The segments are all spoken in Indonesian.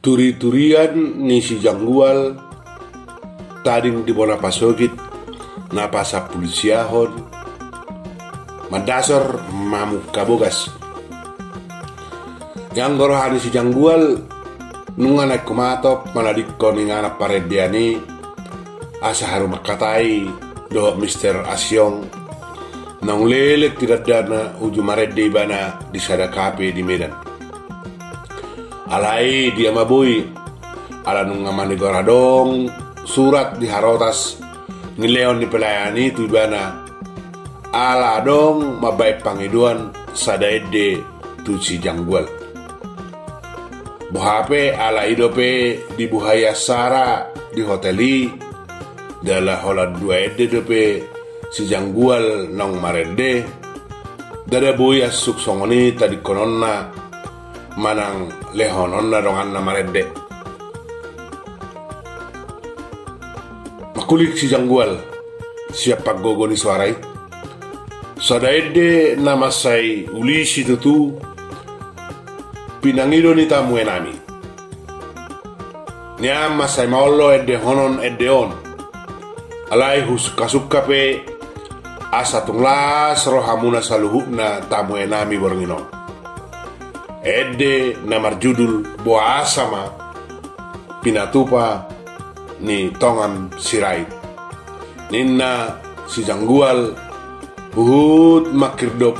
Turi-turian ni si Janggual tading di bona pasogit na pasa pulisiahon madasor mamuk kabogas yang gorohani si Janggual nunga naik kumatop manadikko ni ngana parediani asa haru makatai do Mr. Asyong nang lelet tidak dana uju maredde bana di sadakape di Medan alai dia mabui ala nunga manigora dong surat di harotas ni leon ni pelayani tu bana ala dong mabai pangiduan sadaede tu si Janggual buhape ala idope di buhaya sara di hoteli dala holan dua ede dope si Janggual nong marende dada buya suk songoni tadi kononna manang lehononna dongan na marende makulik si Janggual siapa gogo ni suarai sadaede nama sai ulisi tutu pinangido ni tamu enami nyama sai maolo ede honon ede on alai husuka pe asa tunglas rohamuna saluhukna tamu enami borngino ede namar judul boa asama pinatupa ni tongan sirait ninna si Janggual buhut makirdop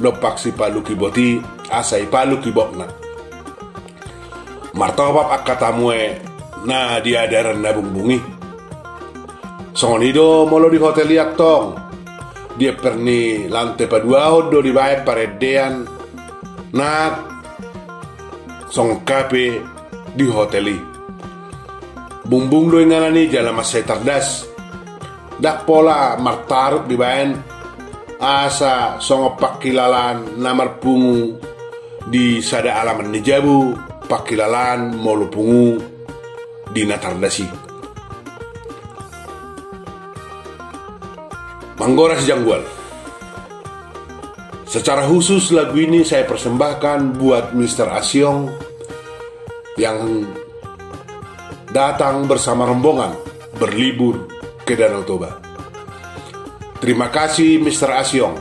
lopak si paluki boti asai paluki bokna martobab akatamue na diadaran nabung bungi songonido molo di hotel yak tong dia perni lante padua hodo di bae paredean na song kape di hoteli bumbung do nganani jala masai tardas dak pola martaruk di baen asa song pakilalan namar pungu di sada alaman ni jabu pakilalan molu pungu di natardasi Manggora si Janggual. Secara khusus lagu ini saya persembahkan buat Mr. Asyong yang datang bersama rombongan berlibur ke Danau Toba. Terima kasih Mr. Asyong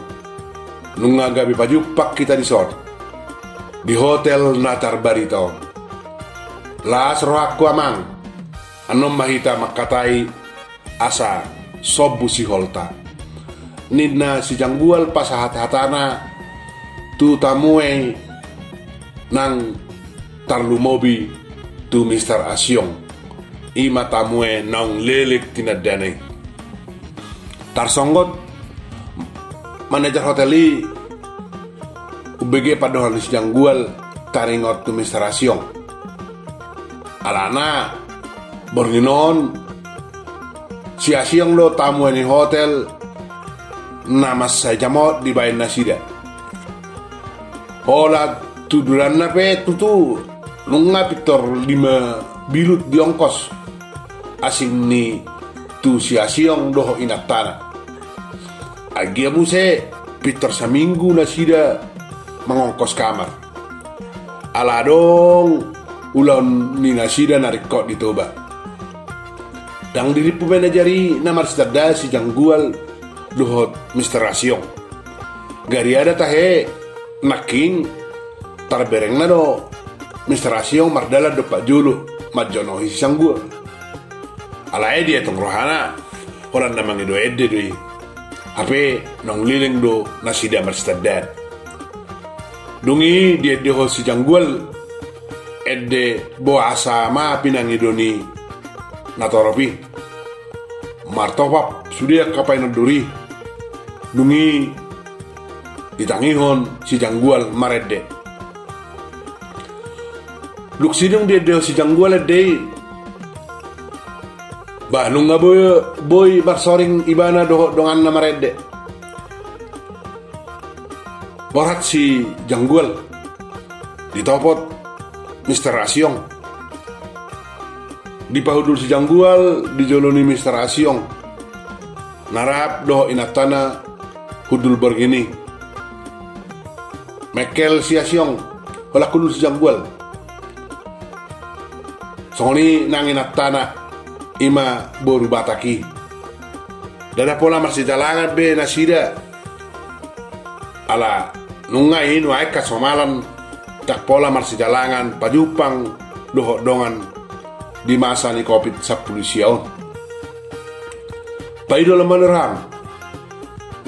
nunga gabi pajupak kita di sort di Hotel Natar Barito. Las rohaku amang anom mahita makatai asa sobu si holta. Nina si Janggual pasahat-hatana tu tamue nang tarlumobi tu Mr. Asyong ima tamue nang lelik tinadane tarsonggot manajer hoteli ubg padohan si Janggual taringot tu Mr. Asyong alana borginon si Asyong lo tamue ni hotel nama saya jamot di bayan nasida hola tuduran nape tutu lunga pitor 5 bilut di ongkos asing ni tu si Asyong doho inatana agia muse pitor saminggu nasida mengongkos kamar ala dong ulon ni nasida narikot di Toba dang diripu menajari namar setada si Janggual dohot Mr. Asyong gari ada tahe naking tarbereng na do Mr. Asyong mardala do pak julu majono si Janggual ala dia tong rohana orang namang do ede doi ape nong liling do nasida marstadad dungi dia dohot si Janggual ede bo asama pinangidoni natoropi martopap sudah kapai noduri dungi ditangihon si Janggual marede luk sidung dia si Janggual ede bah nunga boy barsoring ibana dongan na marede borat si Janggual ditopot Mr. Asyong dipahudul si Janggual dijoloni Mr. Asyong narap doh inatana hudul bergini Mekel si Asyong hola kudul si Janggual Songoni nangin tanah ima boru bataki. Dada pola masih jalangan be nasida. Ala nungai inu aika somalan tak pola masih jalangan pajupang dohok dongan di masa ni COVID-10 siaon. Paido lemah nerang.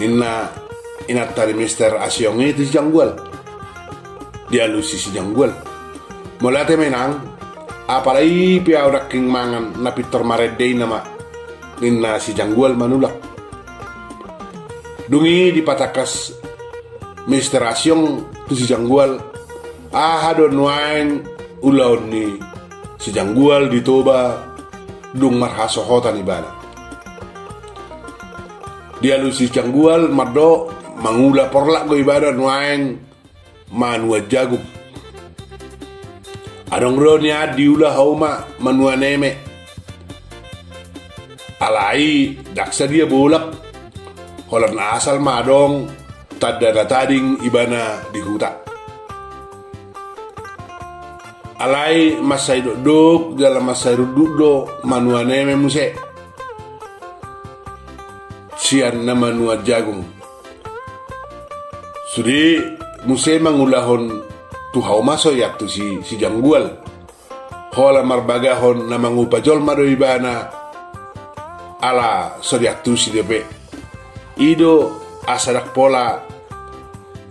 Nina inat tari Mister Asyong itu si Janggual. Dia lusi si Janggual. Mulai menang. Apalagi pia udah king mangan na Peter Maredei nama Nina si Janggual manulak. Dungi dipatakas Mister Asyong tu si Janggual. Don wain ulaun ni si Janggual ditoba dung marhasohotan ibana. Dia lu si Janggual mado mangula porlak go ibadah wain manua jagung. Adong ronya diulah hauma manua neme. Alai daksa dia bolak. Holan asal madong tada tading ibana di huta. Alai masai duduk dalam masai duduk manua neme muse. Sian nama nua jagung. Sudi muse mangulahon tu hau maso yak tu si Janggual. Hola marbagahon na mangupajol mado ibana ala sodiak tu si depe. Ido asadak pola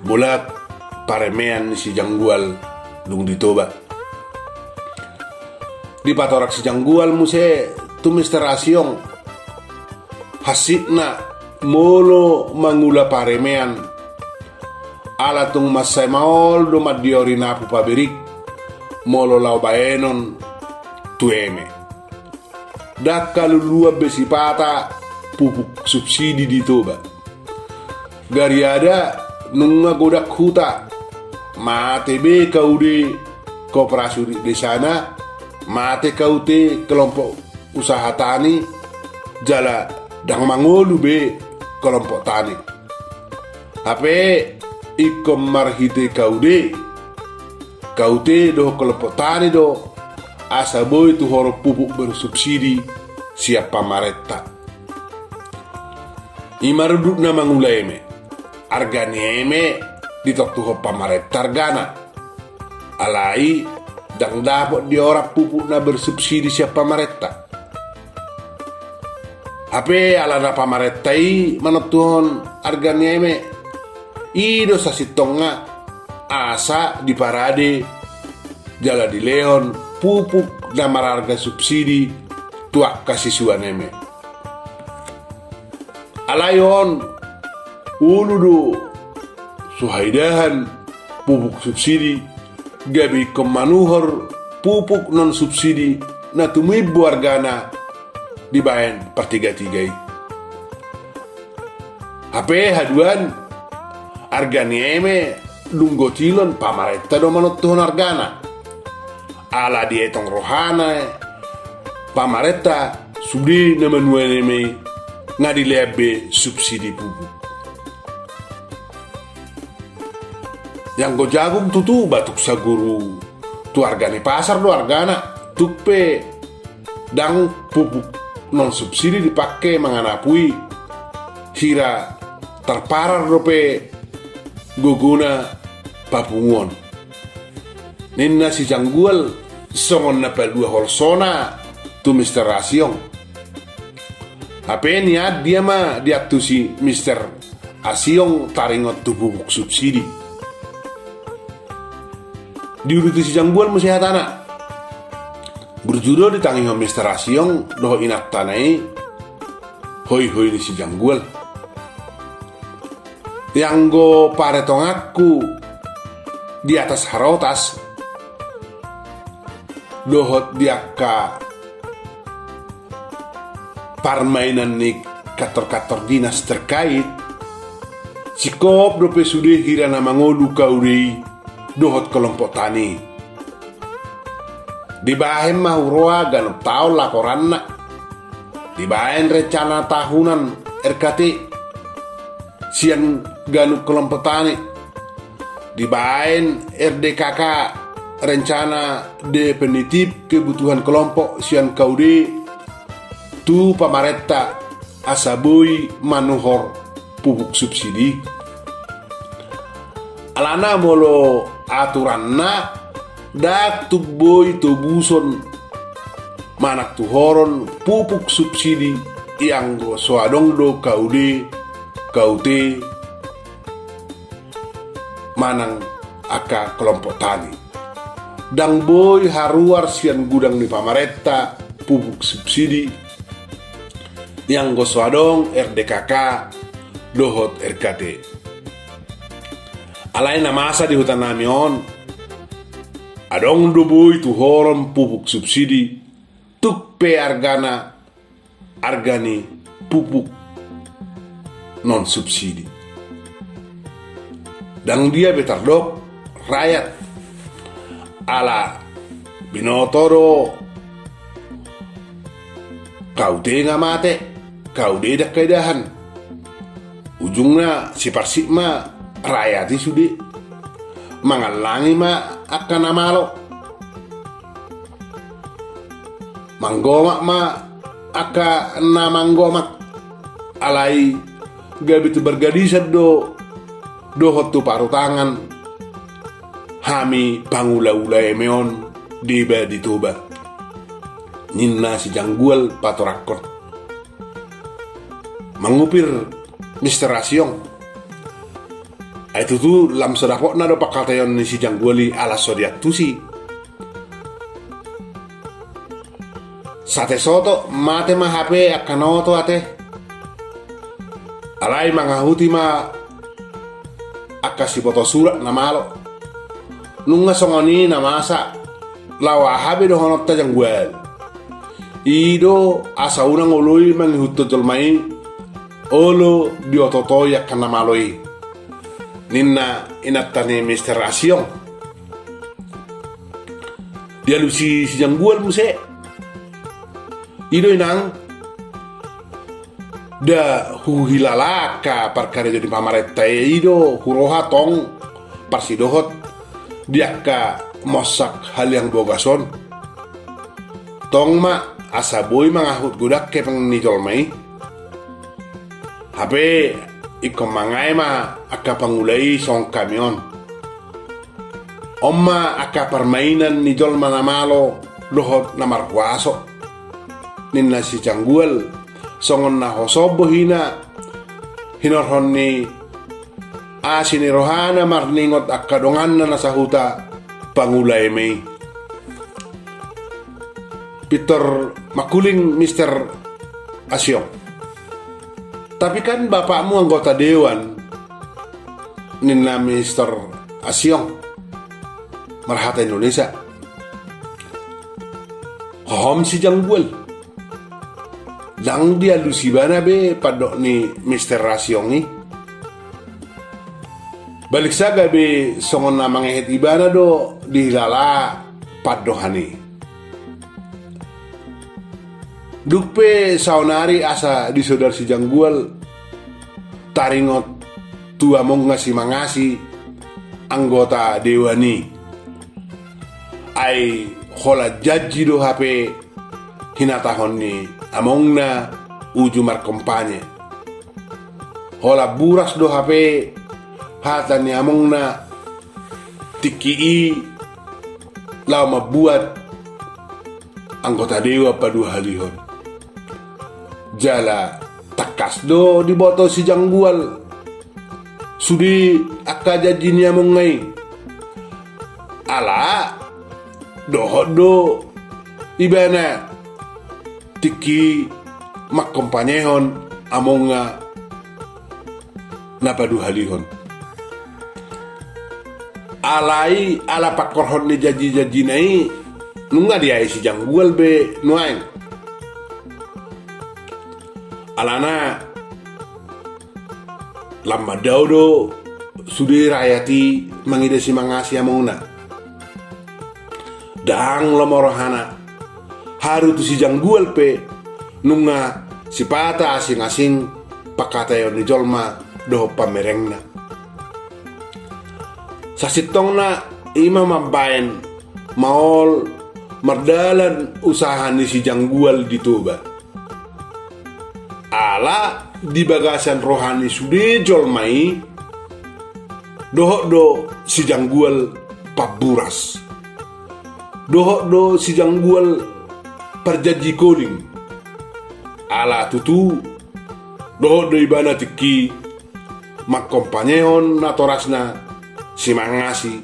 bolak paremean si Janggual dung ditoba. Di patorak si Janggual muse tu Mister Asyong hasitna molo mangula paremean ala tung masai maol do madiori napu paberik molo lau baenon tueme dakalu lua besi pata pupuk subsidi ditoba gari ada nunga godak huta mate be kaude koperasi di sana mate kaute kelompok usaha tani jala dang mangolu be kelompok tani. Hape ikom marhite kaute do kelompok tani do asa boy tu horo pupuk bersubsidi siap pamaretta. Imaruduk na mangulaeme arganieme ditok tu pamaretta argana. Alai dang dapat di ora pupuk na bersubsidi siap pamaretta. Ape ala na pamaretai manatuhon arganieme ido sasitonga asa di parade jala di leon pupuk na mararga subsidi tuak kasih suaneme alayon uludu suhaidahan pupuk subsidi gabi kemanuhor pupuk non subsidi na tumibu argana dibayan pertiga-tigai. Hape haduan arganieme lunggotilon pamaretta do manottuhon argana. Ala dietong rohana pamaretta sudi namanueneme ngadilebe subsidi pupuk. Yang go jagung tutu batuk saguru tu argane pasar do argana tupe dang pupuk non subsidi dipakai menganapui hira terparar rope guguna papungon. Nina si Janggual songon na dua horsona tu Mister Asyong. Hape niat dia mah dia tu si Mister Asyong taringot tu pupuk subsidi. Diuruti si Janggual musihatana. Berjudo ditangi Mister Asyong doh inat tanai hoi ni si Janggual yang go paretong aku di atas harotas dohot diaka parmainan nik kator dinas terkait sikop dope sude hirana mangolu kauri dohot kelompok tani dibahen mahuroa ganop tau laporanna dibahen rencana tahunan RKT sian ganop kelompok tani dibahen RDKK rencana definitif kebutuhan kelompok sian kaude tu pamarenta asabui manuhor pupuk subsidi alana molo aturanna dak tuboy tubuson manak tuhoron pupuk subsidi yang go soadong do kaute manang aka kelompok tani dang boy haruar sian gudang di pamarenta pupuk subsidi yang go soadong RDKK dohot RKT alai na masa di hutan namion adong do boy tuhoron pupuk subsidi tuk pe argani pupuk non subsidi dan dia betardok rakyat ala binotoro kau tengah mate kau dedak kaidahan ujungnya si parsik ma rakyat sudi mangalangi ma akan amalo manggomak ma aka na manggomak alai gabi tu bergadisat dohot tu paru tangan hami pangula-ula emeon diba dituba ninna si janggual patorakon mangupir Mister Rasyong itu tu lam sedapok na do pakatayon ni si jangguali ala sodiak tu si sate soto mate ma HP akanoto ate alai mangahuti ma akasi foto surat na malo nunga songoni na masa lawa habe do honotta janggual ido asa unang oloi mangihutto jolmai olo diototo yakana maloi ninna inattane Mister Rasyong dia lusi si janggual muse ido inang da huhilalaka perkara jadi pamaretta ido huroha tong parsidohot dia ka mosak hal yang bogason tong ma asaboy mangahut gudak ke pengnijol mai HP ikom mangai ma aka pangulai song kamion omma aka permainan nijol manamalo dohot namar kuaso ninna si janggual songon na hosobo hina hinorhon ni asini rohana marningot akadongan na nasahuta pangulay may Peter makuling Mister Asyong tapi kan bapakmu anggota dewan ninna Mister Asyong Marhata Indonesia hom si janggual lang dia lusibana be padok ni Mister Rasyong ni balik saga be songon na mangehet ibana do dihilala padohani dukpe saunari asa disodar si janggual taringot tua mong ngasi mangasi anggota dewani ay khola jaji do HP hinatahon ni among na ujumar kompanye hola buras do HP hatan ni among na tiki lau mabuat anggota dewa padu halihon jala takas do di botol si janggual sudi akka jaji ni among ngai ala dohot do ibana tiki mak kompanyehon among nga napadu halihon alai ala pakorhon ni jaji nai nunga dia si janggual be nuain alana lama daudo sudi rakyati mangidesi mangasi amongna dang lomorohana haru tu si janggual pe nunga si pata asing-asing pakatayon ni jolma doho pamerengna sasitong na ima mabayan maol merdalan usaha ni si janggual ditoba. Ala di bagasan rohani sudah jolmai dohok do si janggual paburas, dohok do si janggual perjanji koling. Ala tutu dohok do ibana tiki makompanyeon natorasna si mangasi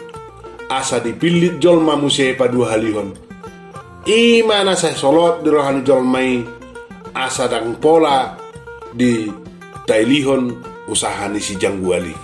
asa dipilit jolma muse padu halihon. Imana saya solot di rohani jolmai asa dang pola di tailihon usaha ni si jangguali.